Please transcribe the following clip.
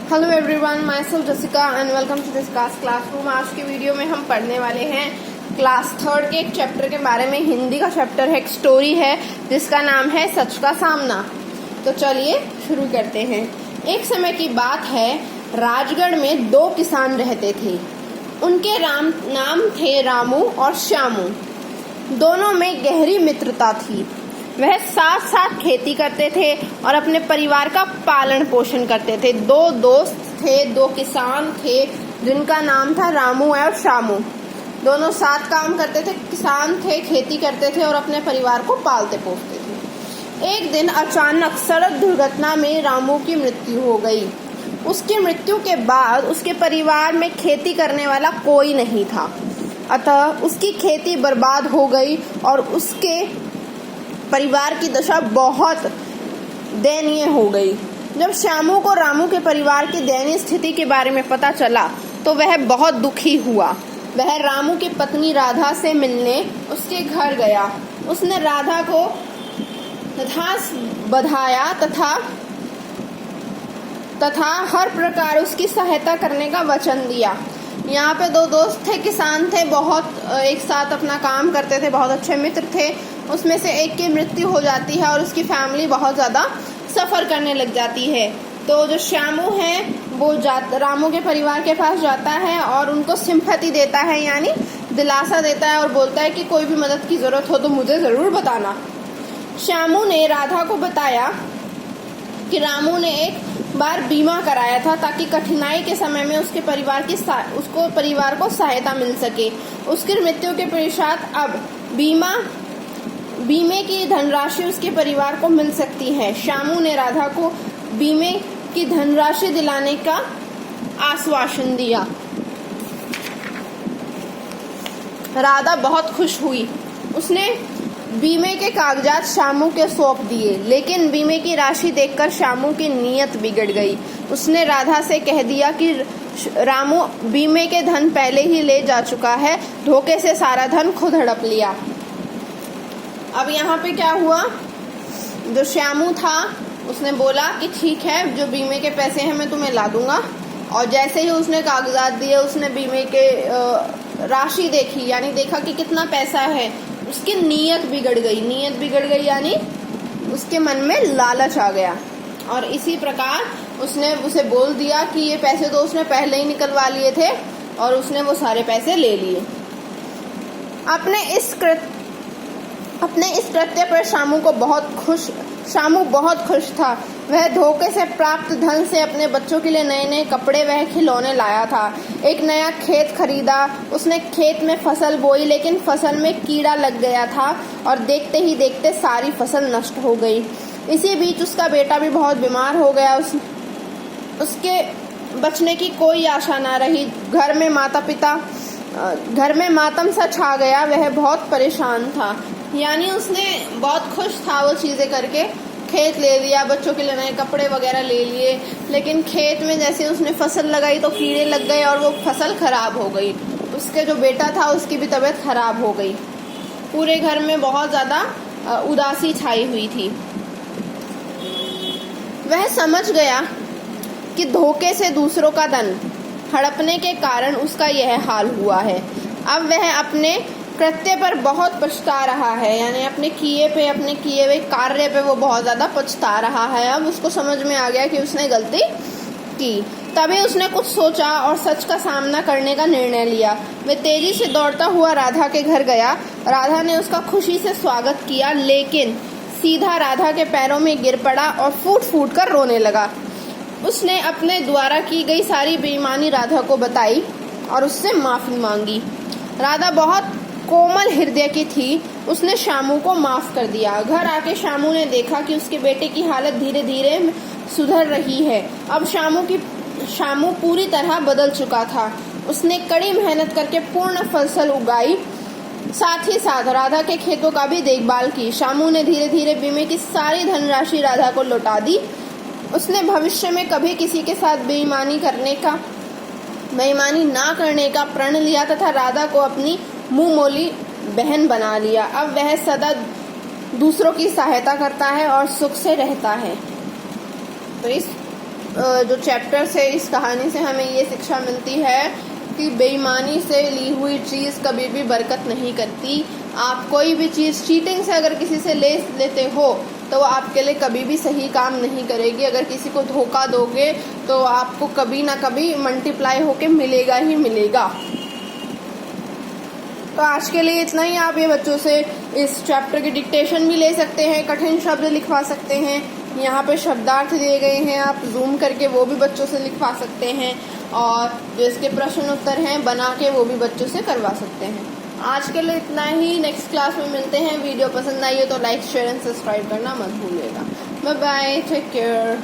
Hello everyone, my self Jessica and welcome to this classroom. आज की video में हम पढ़ने वाले हैं क्लास 3 के एक चैप्टर के बारे में। हिंदी का चैप्टर है, एक स्टोरी है जिसका नाम है सच का सामना। तो चलिए शुरू करते हैं। एक समय की बात है, राजगढ़ में 2 किसान रहते थे। उनके नाम थे रामू और श्यामू। दोनों में गहरी मित्रता थी। वह साथ साथ खेती करते थे और अपने परिवार का पालन पोषण करते थे। 2 दोस्त थे, 2 किसान थे जिनका नाम था रामू और श्यामू। दोनों साथ काम करते थे, किसान थे, खेती करते थे और अपने परिवार को पालते पोसते थे। एक दिन अचानक सड़क दुर्घटना में रामू की मृत्यु हो गई। उसकी मृत्यु के बाद उसके परिवार में खेती करने वाला कोई नहीं था, अतः उसकी खेती बर्बाद हो गई और उसके परिवार की दशा बहुत दयनीय हो गई। जब श्यामू को रामू के परिवार की दयनीय स्थिति के बारे में पता चला तो वह बहुत दुखी हुआ। वह रामू की पत्नी राधा से मिलने उसके घर गया। उसने राधा को घास बधाया तथा हर प्रकार उसकी सहायता करने का वचन दिया। यहाँ पे 2 दोस्त थे, किसान थे, बहुत एक साथ अपना काम करते थे, बहुत अच्छे मित्र थे। उसमें से एक की मृत्यु हो जाती है और उसकी फैमिली बहुत ज़्यादा सफ़र करने लग जाती है। तो जो श्यामू है वो रामू के परिवार के पास जाता है और उनको सिंपैथी देता है, यानी दिलासा देता है और बोलता है कि कोई भी मदद की ज़रूरत हो तो मुझे ज़रूर बताना। श्यामू ने राधा को बताया कि रामू ने एक बार बीमा कराया था ताकि कठिनाई के समय में उसके परिवार को सहायता मिल सके। उसकी मृत्यु के पश्चात अब बीमे की धनराशि उसके परिवार को मिल सकती है। श्यामू ने राधा को बीमे की धनराशि दिलाने का आश्वासन दिया। राधा बहुत खुश हुई। उसने बीमे के कागजात श्यामू के सौंप दिए, लेकिन बीमे की राशि देखकर श्यामू की नीयत बिगड़ गई। उसने राधा से कह दिया कि रामू बीमे के धन पहले ही ले जा चुका है, धोखे से सारा धन खुद हड़प लिया। अब यहाँ पे क्या हुआ, जो श्यामू था उसने बोला कि ठीक है, जो बीमे के पैसे हैं मैं तुम्हें ला दूंगा। और जैसे ही उसने कागजात दिए, उसने बीमे के राशि देखी, यानी देखा कि कितना पैसा है, उसकी नीयत बिगड़ गई यानी उसके मन में लालच आ गया। और इसी प्रकार उसने उसे बोल दिया कि ये पैसे तो उसने पहले ही निकलवा लिए थे और उसने वो सारे पैसे ले लिए। अपने इस कृत्य पर श्यामू बहुत खुश था। वह धोखे से प्राप्त धन से अपने बच्चों के लिए नए नए कपड़े व खिलौने लाया था। एक नया खेत खरीदा। उसने खेत में फसल बोई, लेकिन फसल में कीड़ा लग गया था और देखते ही देखते सारी फसल नष्ट हो गई। इसी बीच उसका बेटा भी बहुत बीमार हो गया। उसके बचने की कोई आशा ना रही। घर में मातम सा छा गया। वह बहुत परेशान था, यानी उसने बहुत खुश था वो चीज़ें करके। खेत ले लिया, बच्चों के लिए नए कपड़े वगैरह ले लिए, लेकिन खेत में जैसे उसने फसल लगाई तो कीड़े लग गए और वो फसल खराब हो गई। उसके जो बेटा था उसकी भी तबीयत खराब हो गई। पूरे घर में बहुत ज़्यादा उदासी छाई हुई थी। वह समझ गया कि धोखे से दूसरों का धन हड़पने के कारण उसका यह हाल हुआ है। अब वह अपने कृत्य पर बहुत पछता रहा है, यानी अपने किए हुए कार्य पे वो बहुत ज़्यादा पछता रहा है। अब उसको समझ में आ गया कि उसने गलती की। तभी उसने कुछ सोचा और सच का सामना करने का निर्णय लिया। वह तेजी से दौड़ता हुआ राधा के घर गया। राधा ने उसका खुशी से स्वागत किया, लेकिन सीधा राधा के पैरों में गिर पड़ा और फूट फूट कर रोने लगा। उसने अपने द्वारा की गई सारी बेईमानी राधा को बताई और उससे माफ़ी मांगी। राधा बहुत कोमल हृदय की थी। उसने श्यामू को माफ कर दिया। घर आके श्यामू ने देखा कि उसके बेटे की हालत धीरे धीरे सुधर रही है। अब श्यामू पूरी तरह बदल चुका था। उसने कड़ी मेहनत करके पूर्ण फसल उगाई, साथ ही साथ राधा के खेतों का भी देखभाल की। श्यामू ने धीरे धीरे बीमे की सारी धनराशि राधा को लौटा दी। उसने भविष्य में कभी किसी के साथ बेईमानी ना करने का प्रण लिया तथा राधा को अपनी मुंह मोली बहन बना लिया। अब वह सदा दूसरों की सहायता करता है और सुख से रहता है। तो इस जो चैप्टर्स है इस कहानी से हमें ये शिक्षा मिलती है कि बेईमानी से ली हुई चीज़ कभी भी बरकत नहीं करती। आप कोई भी चीज़ चीटिंग से अगर किसी से ले लेते हो तो वो आपके लिए कभी भी सही काम नहीं करेगी। अगर किसी को धोखा दोगे तो आपको कभी ना कभी मल्टीप्लाई होके मिलेगा ही मिलेगा। तो आज के लिए इतना ही। आप ये बच्चों से इस चैप्टर की डिक्टेशन भी ले सकते हैं, कठिन शब्द लिखवा सकते हैं। यहाँ पे शब्दार्थ दिए गए हैं, आप जूम करके वो भी बच्चों से लिखवा सकते हैं, और जो इसके प्रश्न उत्तर हैं बना के वो भी बच्चों से करवा सकते हैं। आज के लिए इतना ही। नेक्स्ट क्लास में मिलते हैं। वीडियो पसंद आई हो तो लाइक शेयर एंड सब्सक्राइब करना मत भूलिएगा। Bye bye, take care.